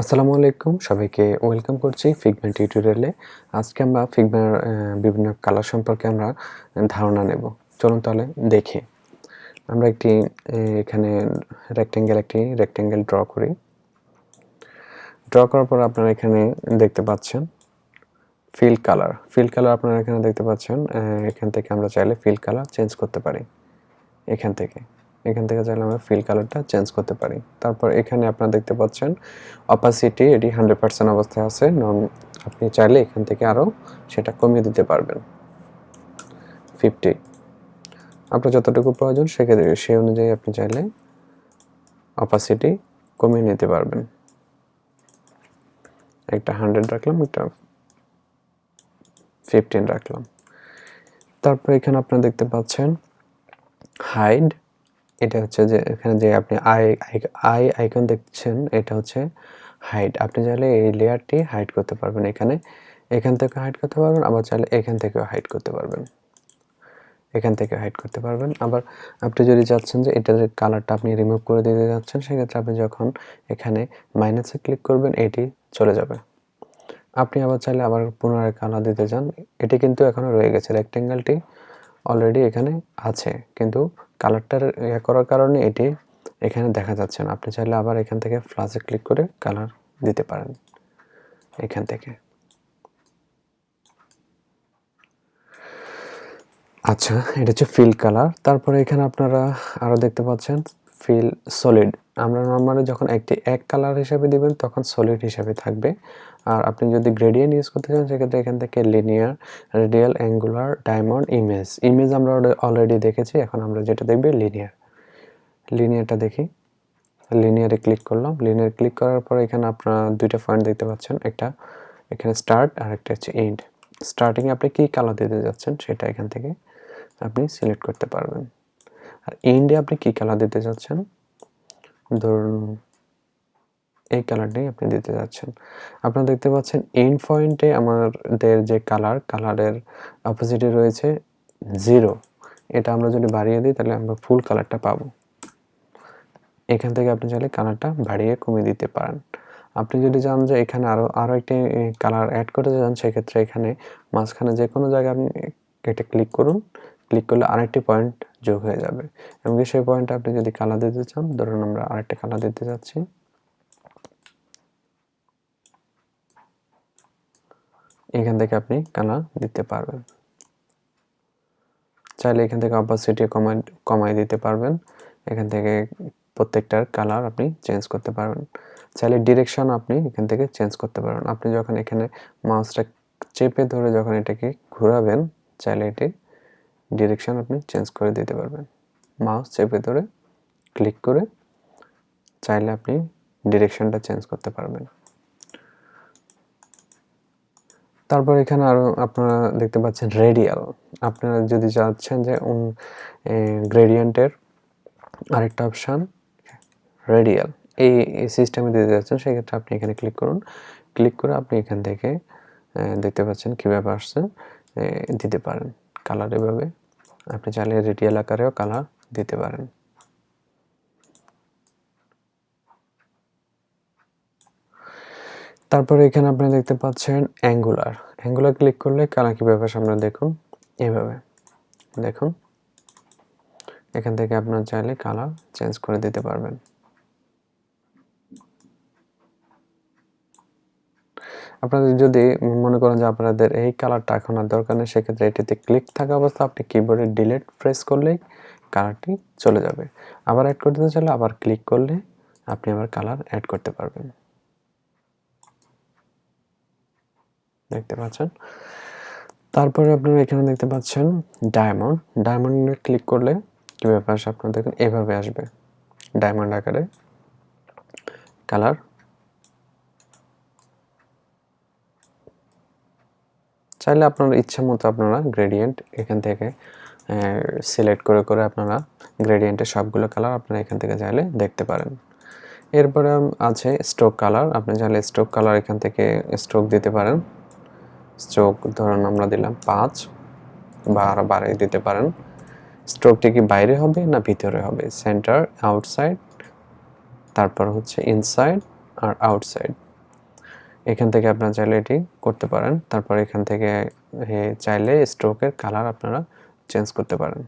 আসসালামু আলাইকুম, সবাইকে ওয়েলকাম করছি ফিগমা টিউটোরিয়ালে। আজকে আমরা ফিগমার বিভিন্ন কালার সম্পর্কে আমরা ধারণা নেব। চলুন তাহলে দেখি। আমরা এখানে একটি রেক্টেঙ্গেল ড্র করি। ড্র করার পর আপনারা এখানে দেখতে পাচ্ছেন ফিল কালার আপনারা এখানে দেখতে পাচ্ছেন। এখান থেকে আমরা চাইলে ফিল কালার চেঞ্জ করতে পারি। এখান থেকে চাইলে আমরা ফিল কালারটা চেঞ্জ করতে পারি। তারপর এখানে আপনারা দেখতে পাচ্ছেন অপাসিটি, এটি 100% অবস্থায় আছে। আপনি চাইলে এখান থেকে আরও সেটা কমিয়ে দিতে পারবেন। 50 আপনার যতটুকু প্রয়োজন সেই অনুযায়ী আপনি চাইলে অপাসিটি কমিয়ে নিতে পারবেন। একটা 100 রাখলাম, একটা 15 রাখলাম। তারপর এখানে আপনারা দেখতে পাচ্ছেন হাইড, এটা হচ্ছে যে এখানে যে আপনি আই আইকন দেখছেন, এটা হচ্ছে হাইড। আপনি চাইলে এই লেয়ারটি হাইড করতে পারবেন। এখান থেকে হাইড করতে পারবেন, আবার চাইলে এখান থেকেও হাইড করতে পারবেন। আবার আপনি যদি চাচ্ছেন যে এটার কালারটা আপনি রিমুভ করে দিতে যাচ্ছেন, সেক্ষেত্রে আপনি যখন এখানে মাইনাসে ক্লিক করবেন এটি চলে যাবে। আপনি আবার চাইলে আবার পুনরায় কালার দিতে চান, এটি কিন্তু এখনো রয়ে গেছে, রেক্টেঙ্গেলটি অলরেডি এখানে আছে, কিন্তু কালারটার করার কারণে এটি এখানে দেখা যাচ্ছে না। আপনি চাইলে আবার এখান থেকে প্লাসে ক্লিক করে কালার দিতে পারেন এখান থেকে। আচ্ছা, এটা হচ্ছে ফিল কালার। তারপরে এখানে আপনারা আরও দেখতে পাচ্ছেন ফিল সলিড। আমরা নর্মালি যখন এক কালার হিসাবে দিবেন তখন সলিড হিসাবে থাকবে। আর আপনি যদি গ্রেডিয়েন্ট ইউজ করতে চান সেক্ষেত্রে এখান থেকে linear, radial, angular, diamond, image আমরা অলরেডি দেখেছি। এখন আমরা যেটা দেখব লিনিয়ারটা দেখি। লিনিয়ারে ক্লিক করলাম। লিনিয়ার ক্লিক করার পর এখানে আপনারা দুইটা পয়েন্ট দেখতে পাচ্ছেন, একটা এখানে স্টার্ট আর একটা হচ্ছে এন্ড। স্টার্টিংয়ে আপনি কী কালার দিতে যাচ্ছেন সেটা এখান থেকে আপনি সিলেক্ট করতে পারবেন। আর এন্ডে আপনি কী কালার দিতে যাচ্ছেন, ধরুন এই কালারটাই আপনি দিতে যাচ্ছেন। আপনারা দেখতে পাচ্ছেন এন্ড পয়েন্টে আমাদের যে কালারের অপোজিটে রয়েছে 0। এটা আমরা যদি বাড়িয়ে দিই তাহলে আমরা ফুল কালারটা পাবো। এখান থেকে আপনি চাইলে কালারটা বাড়িয়ে কমিয়ে দিতে পারেন। আপনি যদি চান যে এখানে আরও একটি কালার অ্যাড করতে চান, সেক্ষেত্রে এখানে মাঝখানে যে কোনো জায়গায় আপনি এটা ক্লিক করুন। ক্লিক করলে আরেকটি পয়েন্ট যোগ হয়ে যাবে। এমনকি সেই পয়েন্টে আপনি যদি কালার দিতে চান, ধরুন আমরা আরেকটা কালার দিতে যাচ্ছি, এখান থেকে আপনি কালার দিতে পারবেন। চাইলে এখান থেকে অপাসিটি কমাই দিতে পারবেন। এখান থেকে প্রত্যেকটার কালার আপনি চেঞ্জ করতে পারবেন। চাইলে ডিরেকশন আপনি এখান থেকে চেঞ্জ করতে পারবেন। আপনি যখন এখানে মাউসটা চেপে ধরে যখন এটাকে ঘোরাবেন, চাইলে এটি ডিরেকশন আপনি চেঞ্জ করে দিতে পারবেন। মাউস চেপে ধরে ক্লিক করে চাইলে আপনি ডিরেকশনটা চেঞ্জ করতে পারবেন। তারপর এখানে আরও আপনারা দেখতে পাচ্ছেন রেডিয়াল। আপনারা যদি চাচ্ছেন যে গ্রেডিয়েন্টের আরেকটা অপশান রেডিয়াল এই সিস্টেমে দিতে যাচ্ছেন, সেক্ষেত্রে আপনি এখানে ক্লিক করুন। ক্লিক করে আপনি এখান থেকে দেখতে পাচ্ছেন কীভাবে আসছে, দিতে পারেন কালার। এভাবে আপনি চাইলে রেডিয়াল আকারেও কালার দিতে পারেন। তারপরে এখানে আপনি দেখতে পাচ্ছেন অ্যাঙ্গুলার ক্লিক করলে কালার কীভাবে সামনে দেখুন, এভাবে দেখুন। এখান থেকে আপনার চাইলে কালার চেঞ্জ করে দিতে পারবেন। আপনাদের যদি মনে করেন যে আপনাদের এই কালারটা এখন আর দরকার নেই, সেক্ষেত্রে এটিতে ক্লিক থাকা অবস্থা আপনি কিবোর্ডে ডিলিট প্রেস করলেই কালারটি চলে যাবে। আবার অ্যাড করতে চাইলে আবার ক্লিক করলে আপনি আবার কালার অ্যাড করতে পারবেন। দেখতে পাচ্ছেন। তারপরে আপনারা এখানে দেখতে পাচ্ছেন ডায়মন্ডে ক্লিক করলে কীভাবে আসে আপনারা দেখুন, এভাবে আসবে ডায়মন্ড আকারে কালার। চাইলে আপনার ইচ্ছা মতো আপনারা গ্রেডিয়েন্ট এখান থেকে সিলেক্ট করে আপনারা গ্রেডিয়েন্টের সবগুলো কালার আপনারা এখান থেকে চাইলে দেখতে পারেন। এরপরে আছে স্ট্রোক কালার। আপনি চাইলে স্ট্রোক কালার এখান থেকে স্ট্রোক দিতে পারেন। স্ট্রোক ধরুন আমরা দিলাম 5 বা আরও বাড়িয়ে দিতে পারেন। স্ট্রোকটি কি বাইরে হবে না ভিতরে হবে, সেন্টার, আউটসাইড, তারপর হচ্ছে ইনসাইড আর আউটসাইড, এখান থেকে আপনারা চাইলে এটি করতে পারেন। তারপর এখান থেকে চাইলে স্ট্রোকের কালার আপনারা চেঞ্জ করতে পারেন।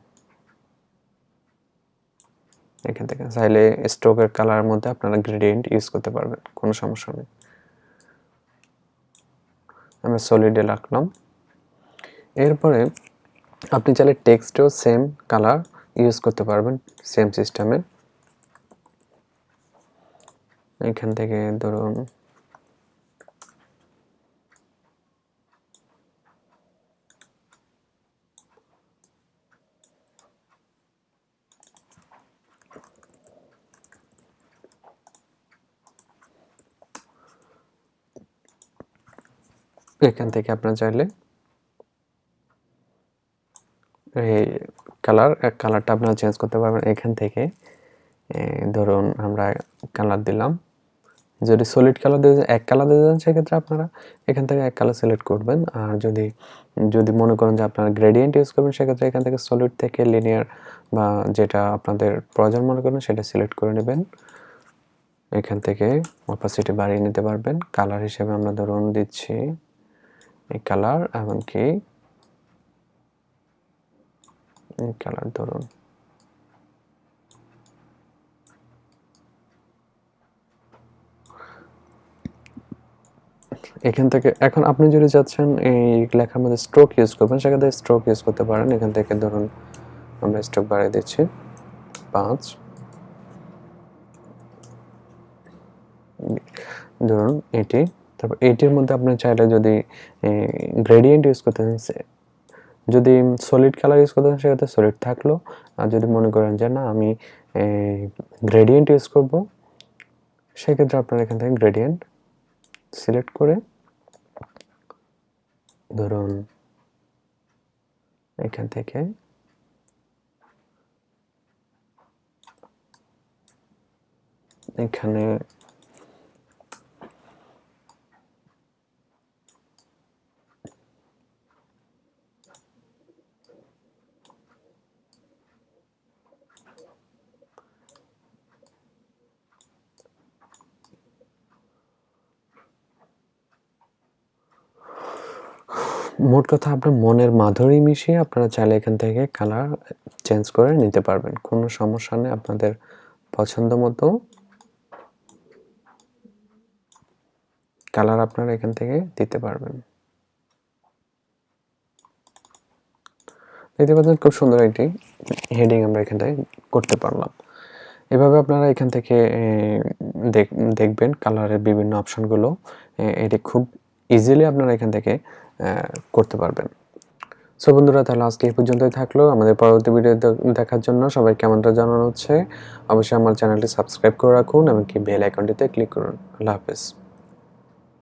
এখান থেকে চাইলে স্ট্রোকের কালারের মধ্যে আপনারা গ্রেডিয়েন্ট ইউজ করতে পারবেন, কোনো সমস্যা নেই। আমরা সলিডে রাখলাম। এরপরে আপনি চাইলে টেক্সটেও সেম কালার ইউজ করতে পারবেন সেম সিস্টেমে। এখান থেকে ধরুন এখান থেকে আপনারা চাইলে এই কালারটা আপনারা চেঞ্জ করতে পারবেন। এখান থেকে ধরুন আমরা কালার দিলাম, যদি সলিড কালার দিয়ে এক কালার দিয়ে দেন সেক্ষেত্রে আপনারা এখান থেকে এক কালার সিলেক্ট করবেন। আর যদি মনে করেন যে আপনারা গ্রেডিয়েন্ট ইউজ করবেন সেক্ষেত্রে এখান থেকে সলিড থেকে লিনিয়ার বা যেটা আপনাদের প্রয়োজন মনে করেন সেটা সিলেক্ট করে নেবেন। এখান থেকে অপাসিটি বাড়িয়ে নিতে পারবেন। কালার হিসেবে আমরা ধরুন দিচ্ছি এই কালার, এমনকি কালার ধরুন এখান থেকে এখন আপনি যদি চাচ্ছেন এই লেখার মধ্যে স্ট্রোক ইউজ করবেন সেক্ষেত্রে স্ট্রোক ইউজ করতে পারেন। এখান থেকে ধরুন আমরা স্ট্রোক বাড়িয়ে দিচ্ছি 5, ধরুন এটি। তারপর এটির মধ্যে আপনি চাইলে যদি গ্রেডিয়েন্ট ইউজ করতে চান, যদি সলিড কালার ইউজ করতে চান সেক্ষেত্রে সলিড থাকলো। আর যদি মনে করেন যে না আমি গ্রেডিয়েন্ট ইউজ করব সেক্ষেত্রে আপনারা এখান থেকে গ্রেডিয়েন্ট সিলেক্ট করে ধরুন এখান থেকে এখানে মোট কথা আপনার মনের মাধুরী মিশিয়ে আপনারা চাইলে এখান থেকে কালার চেঞ্জ করে নিতে পারবেন, কোনো সমস্যা নেই। আপনাদের পছন্দ মতো কালার আপনারা এখান থেকে দিতে পারবেন। দেখতে পাচ্ছেন খুব সুন্দর একটি হেডিং আমরা এখান থেকে করতে পারলাম। এভাবে আপনারা এখান থেকে দেখবেন কালারের বিভিন্ন অপশনগুলো, এটি খুব ইজিলি আপনারা এখান থেকে করতে পারবেন। সো বন্ধুরা, তাহলে আজকে এই পর্যন্তই থাকলো। আমাদের পরবর্তী ভিডিও দেখার জন্য সবাইকে আমন্ত্রণ জানানো হচ্ছে। অবশ্যই আমার চ্যানেলটি সাবস্ক্রাইব করে রাখুন এবং বেল আইকনটিতে ক্লিক করুন। আল্লাহ হাফেজ।